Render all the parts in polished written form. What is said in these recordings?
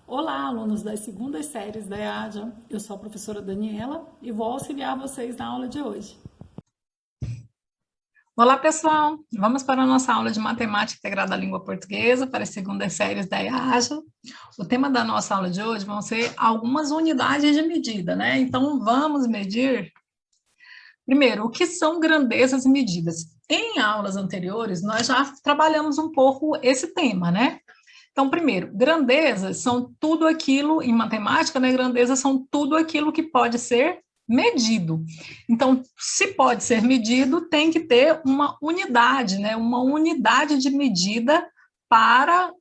Olá, alunos das segundas séries da EAJA. Eu sou a professora Daniela e vou auxiliar vocês na aula de hoje. Olá, pessoal! Vamos para a nossa aula de Matemática Integrada à Língua Portuguesa para as segundas séries da EAJA. O tema da nossa aula de hoje vão ser algumas unidades de medida, né? Então, vamos medir. Primeiro, o que são grandezas e medidas? Em aulas anteriores, nós já trabalhamos um pouco esse tema, né? Então, primeiro, grandezas são tudo aquilo, em matemática, né? Grandezas são tudo aquilo que pode ser medido. Então, se pode ser medido, tem que ter uma unidade, né? Uma unidade de medida para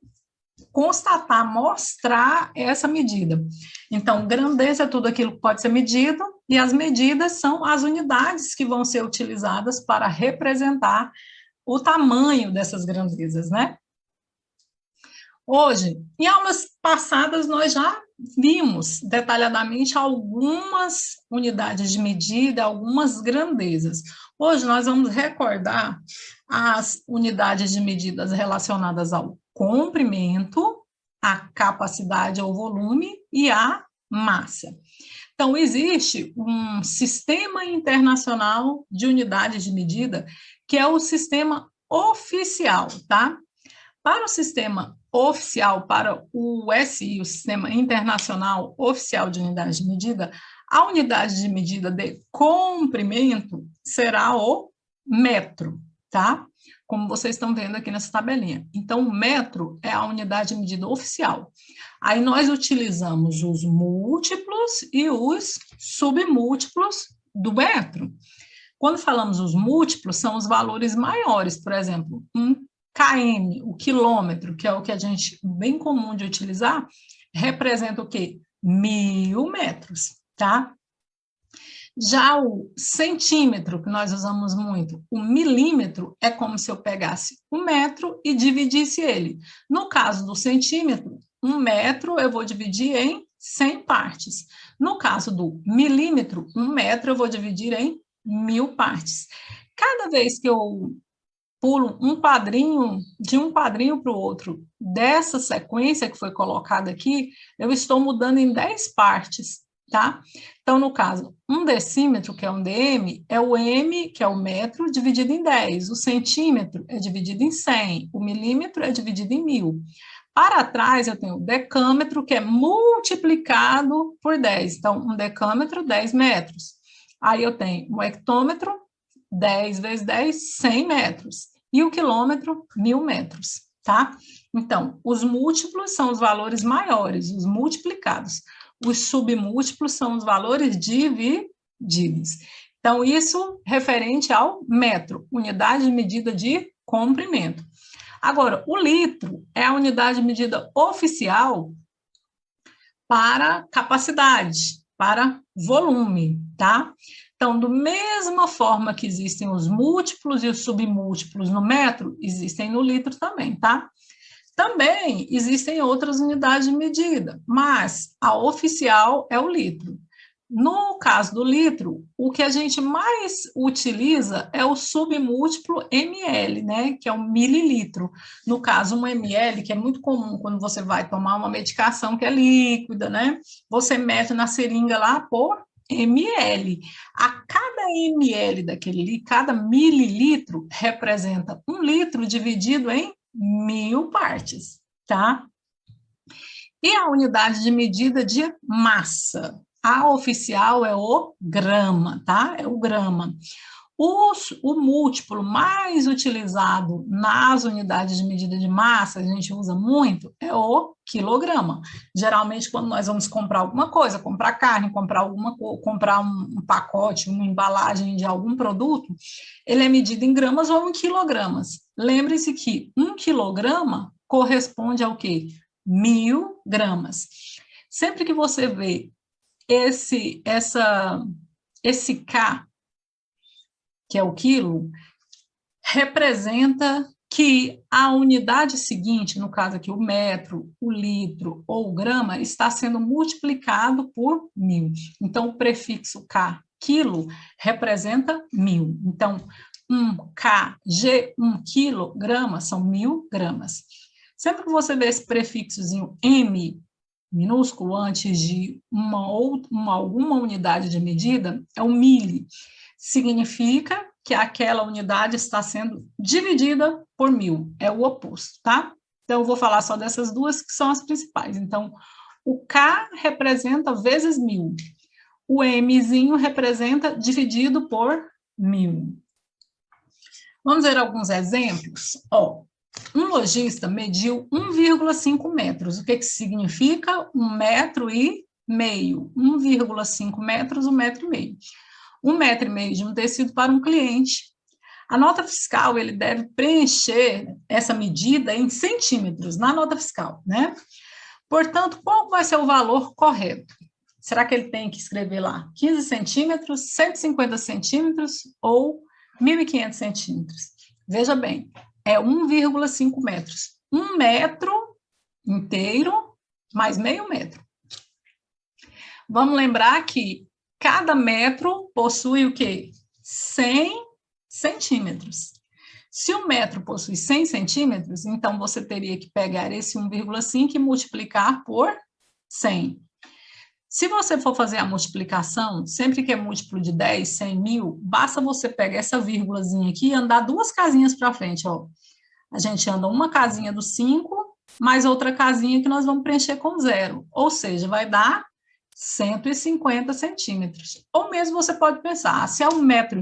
constatar, mostrar essa medida. Então, grandeza é tudo aquilo que pode ser medido, e as medidas são as unidades que vão ser utilizadas para representar o tamanho dessas grandezas, né? Hoje, em aulas passadas, nós já vimos detalhadamente algumas unidades de medida, algumas grandezas. Hoje, nós vamos recordar as unidades de medidas relacionadas ao comprimento, a capacidade ou volume e a massa. Então, existe um sistema internacional de unidades de medida, que é o sistema oficial, tá? Para o sistema oficial, para o SI, o Sistema Internacional Oficial de Unidade de Medida, a unidade de medida de comprimento será o metro, tá? Como vocês estão vendo aqui nessa tabelinha. Então, o metro é a unidade de medida oficial. Aí nós utilizamos os múltiplos e os submúltiplos do metro. Quando falamos os múltiplos, são os valores maiores, por exemplo, km, o quilômetro, que é o que a gente, bem comum de utilizar, representa o quê? 1000 metros, tá? Já o centímetro, que nós usamos muito, o milímetro, é como se eu pegasse um metro e dividisse ele. No caso do centímetro, um metro eu vou dividir em 100 partes. No caso do milímetro, um metro eu vou dividir em 1000 partes. Cada vez que eu pulo um quadrinho, de um quadrinho para o outro, dessa sequência que foi colocada aqui, eu estou mudando em 10 partes, tá? Então, no caso, um decímetro, que é um dm, é o m, que é o metro, dividido em 10. O centímetro é dividido em 100. O milímetro é dividido em 1000. Para trás, eu tenho o decâmetro, que é multiplicado por 10. Então, um decâmetro, 10 metros. Aí eu tenho o hectômetro, 10 vezes 10, 100 metros. E o quilômetro, 1000 metros, tá? Então, os múltiplos são os valores maiores, os multiplicados. Os submúltiplos são os valores divididos. Então, isso referente ao metro, unidade de medida de comprimento. Agora, o litro é a unidade de medida oficial para capacidade, para volume, tá? Então, da mesma forma que existem os múltiplos e os submúltiplos no metro, existem no litro também, tá? Também existem outras unidades de medida, mas a oficial é o litro. No caso do litro, o que a gente mais utiliza é o submúltiplo ml, né, que é o mililitro. No caso, um ml, que é muito comum quando você vai tomar uma medicação que é líquida, né, você mete na seringa lá por ml. A cada ml daquele, cada mililitro representa 1 litro dividido em 1000 partes, tá? E a unidade de medida de massa? A oficial é o grama, tá? É o grama. O múltiplo mais utilizado nas unidades de medida de massa, a gente usa muito, é o quilograma. Geralmente, quando nós vamos comprar alguma coisa, comprar carne, comprar um pacote, uma embalagem de algum produto, ele é medido em gramas ou em quilogramas. Lembre-se que 1 quilograma corresponde ao quê? 1000 gramas. Sempre que você vê esse K, que é o quilo, representa que a unidade seguinte, no caso aqui o metro, o litro ou o grama, está sendo multiplicado por 1000. Então, o prefixo K quilo representa 1000. Então, 1 kg, 1 quilograma, são 1000 gramas. Sempre que você vê esse prefixozinho M minúsculo antes de alguma unidade de medida, é o mili. Significa que aquela unidade está sendo dividida por 1000. É o oposto, tá? Então, eu vou falar só dessas duas que são as principais. Então, o K representa vezes 1000. O Mzinho representa dividido por 1000. Vamos ver alguns exemplos? Ó, um lojista mediu 1,5 metros. O que significa? 1,5 metros. 1,5 metros, 1,5 metros. 1,5 metros de um tecido para um cliente. A nota fiscal, ele deve preencher essa medida em centímetros, na nota fiscal, né? Portanto, qual vai ser o valor correto? Será que ele tem que escrever lá 15 centímetros, 150 centímetros ou 1.500 centímetros? Veja bem, é 1,5 metros. 1 metro inteiro mais meio metro. Vamos lembrar que cada metro possui o quê? 100 centímetros. Se um metro possui 100 centímetros, então você teria que pegar esse 1,5 e multiplicar por 100. Se você for fazer a multiplicação, sempre que é múltiplo de 10, 100 mil, basta você pegar essa vírgulazinha aqui e andar 2 casinhas para frente, ó. A gente anda uma casinha do 5, mais outra casinha que nós vamos preencher com 0. Ou seja, vai dar 150 centímetros. Ou mesmo você pode pensar, se é 1,5 metro,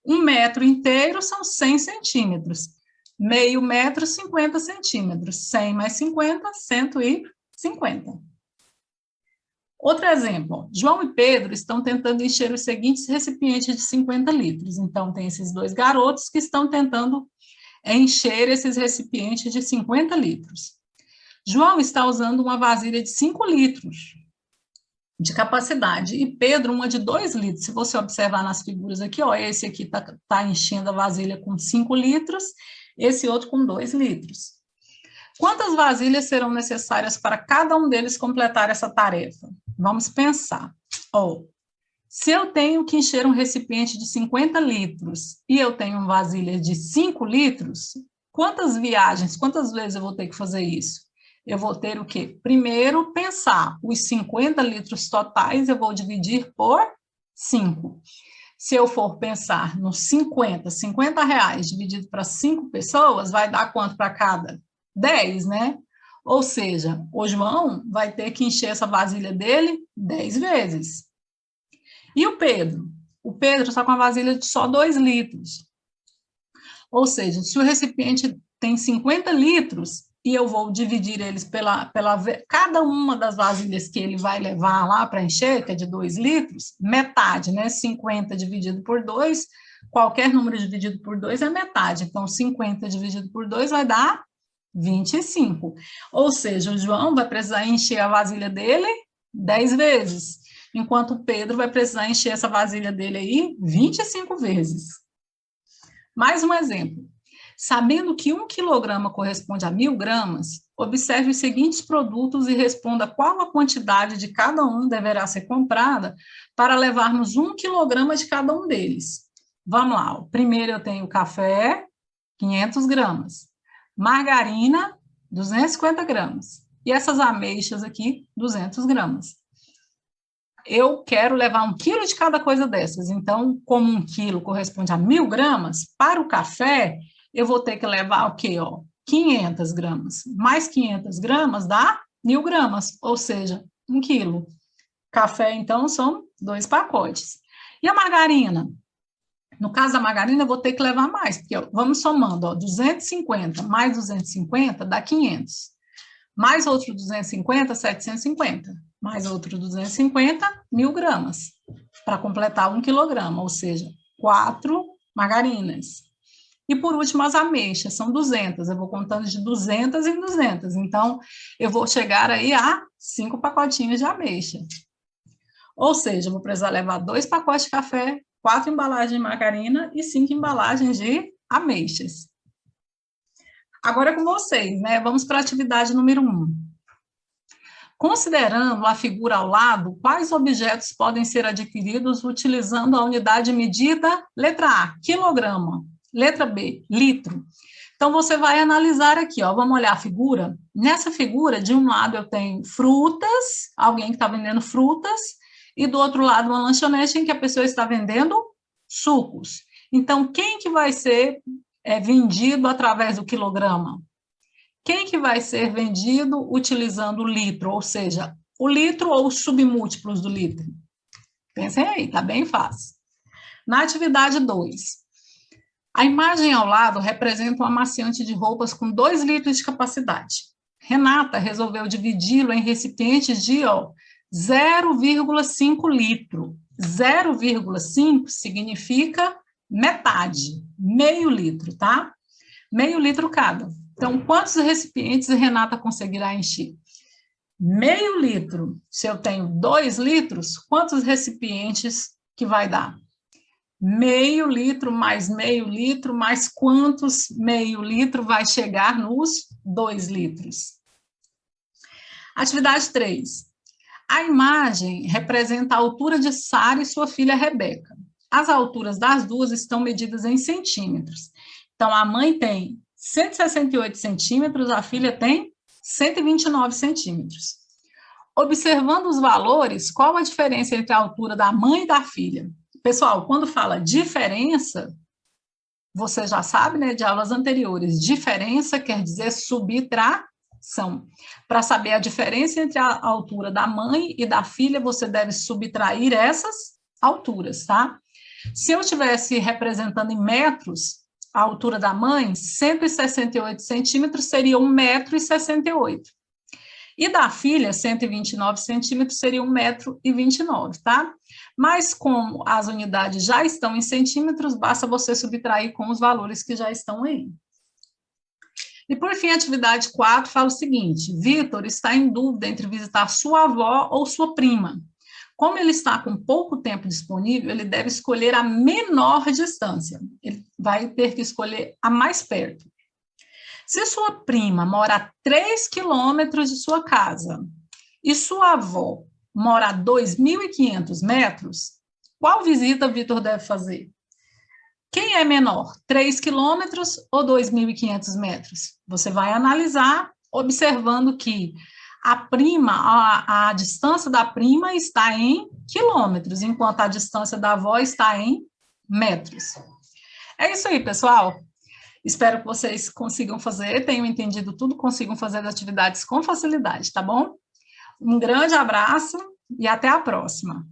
1 metro inteiro são 100 centímetros. Meio metro, 50 centímetros. 100 mais 50, 150. Outro exemplo, ó, João e Pedro estão tentando encher os seguintes recipientes de 50 litros. Então, tem esses dois garotos que estão tentando encher esses recipientes de 50 litros. João está usando uma vasilha de 5 litros de capacidade e Pedro uma de 2 litros. Se você observar nas figuras aqui, ó, esse aqui tá enchendo a vasilha com 5 litros, esse outro com 2 litros. Quantas vasilhas serão necessárias para cada um deles completar essa tarefa? Vamos pensar. Ó, se eu tenho que encher um recipiente de 50 litros e eu tenho uma vasilha de 5 litros, quantas vezes eu vou ter que fazer isso? Eu vou ter o quê? Primeiro, pensar os 50 litros totais, eu vou dividir por 5. Se eu for pensar nos 50 reais dividido para 5 pessoas, vai dar quanto para cada? 10, né? Ou seja, o João vai ter que encher essa vasilha dele 10 vezes. E o Pedro? O Pedro está com a vasilha de só 2 litros. Ou seja, se o recipiente tem 50 litros e eu vou dividir eles pela cada uma das vasilhas que ele vai levar lá para encher, que é de 2 litros, metade, né? 50 dividido por 2, qualquer número dividido por 2 é metade. Então, 50 dividido por 2 vai dar 25. Ou seja, o João vai precisar encher a vasilha dele 10 vezes, enquanto o Pedro vai precisar encher essa vasilha dele aí 25 vezes. Mais um exemplo. Sabendo que 1 quilograma corresponde a 1000 gramas, observe os seguintes produtos e responda qual a quantidade de cada um deverá ser comprada para levarmos 1 quilograma de cada um deles. Vamos lá. Primeiro eu tenho café, 500 gramas. Margarina, 250 gramas. E essas ameixas aqui, 200 gramas. Eu quero levar 1 quilo de cada coisa dessas. Então, como 1 quilo corresponde a 1000 gramas, para o café, eu vou ter que levar o quê? Ó, 500 gramas. Mais 500 gramas dá 1000 gramas, ou seja, 1 quilo. Café, então, são 2 pacotes. E a margarina? No caso da margarina, eu vou ter que levar mais, porque ó, vamos somando, ó, 250 mais 250 dá 500. Mais outro 250, 750. Mais outro 250, 1000 gramas. Para completar 1 quilograma, ou seja, 4 margarinas. E por último, as ameixas, são 200. Eu vou contando de 200 em 200. Então, eu vou chegar aí a 5 pacotinhos de ameixa. Ou seja, eu vou precisar levar 2 pacotes de café, 4 embalagens de margarina e 5 embalagens de ameixas. Agora é com vocês, né? Vamos para a atividade número 1. Considerando a figura ao lado, quais objetos podem ser adquiridos utilizando a unidade de medida? Letra A, quilograma. Letra B, litro. Então, você vai analisar aqui, ó, vamos olhar a figura. Nessa figura, de um lado eu tenho frutas, alguém que está vendendo frutas, e do outro lado uma lanchonete em que a pessoa está vendendo sucos. Então, quem que vai ser vendido através do quilograma? Quem que vai ser vendido utilizando o litro, ou seja, o litro ou os submúltiplos do litro? Pensem aí, tá bem fácil. Na atividade 2, a imagem ao lado representa um amaciante de roupas com 2 litros de capacidade. Renata resolveu dividi-lo em recipientes de 0,5 litro. 0,5 significa metade, meio litro, tá? Meio litro cada. Então, quantos recipientes Renata conseguirá encher? Meio litro. Se eu tenho 2 litros, quantos recipientes que vai dar? Meio litro, mais quantos meio litro vai chegar nos 2 litros? Atividade 3. A imagem representa a altura de Sara e sua filha Rebeca. As alturas das duas estão medidas em centímetros. Então, a mãe tem 168 centímetros, a filha tem 129 centímetros. Observando os valores, qual a diferença entre a altura da mãe e da filha? Pessoal, quando fala diferença, você já sabe, né, de aulas anteriores, diferença quer dizer subtração. Para saber a diferença entre a altura da mãe e da filha, você deve subtrair essas alturas, tá? Se eu estivesse representando em metros, a altura da mãe, 168 centímetros, seria 1,68 m. E da filha, 129 centímetros, seria 1,29 m, tá? Mas como as unidades já estão em centímetros, basta você subtrair com os valores que já estão aí. E por fim, a atividade 4 fala o seguinte: Vitor está em dúvida entre visitar sua avó ou sua prima. Como ele está com pouco tempo disponível, ele deve escolher a menor distância. Ele vai ter que escolher a mais perto. Se sua prima mora a 3 quilômetros de sua casa e sua avó mora a 2.500 metros, qual visita Vitor deve fazer? Quem é menor, 3 quilômetros ou 2.500 metros? Você vai analisar, observando que a distância da prima está em quilômetros, enquanto a distância da avó está em metros. É isso aí, pessoal. Espero que vocês consigam fazer, tenham entendido tudo, consigam fazer as atividades com facilidade, tá bom? Um grande abraço e até a próxima.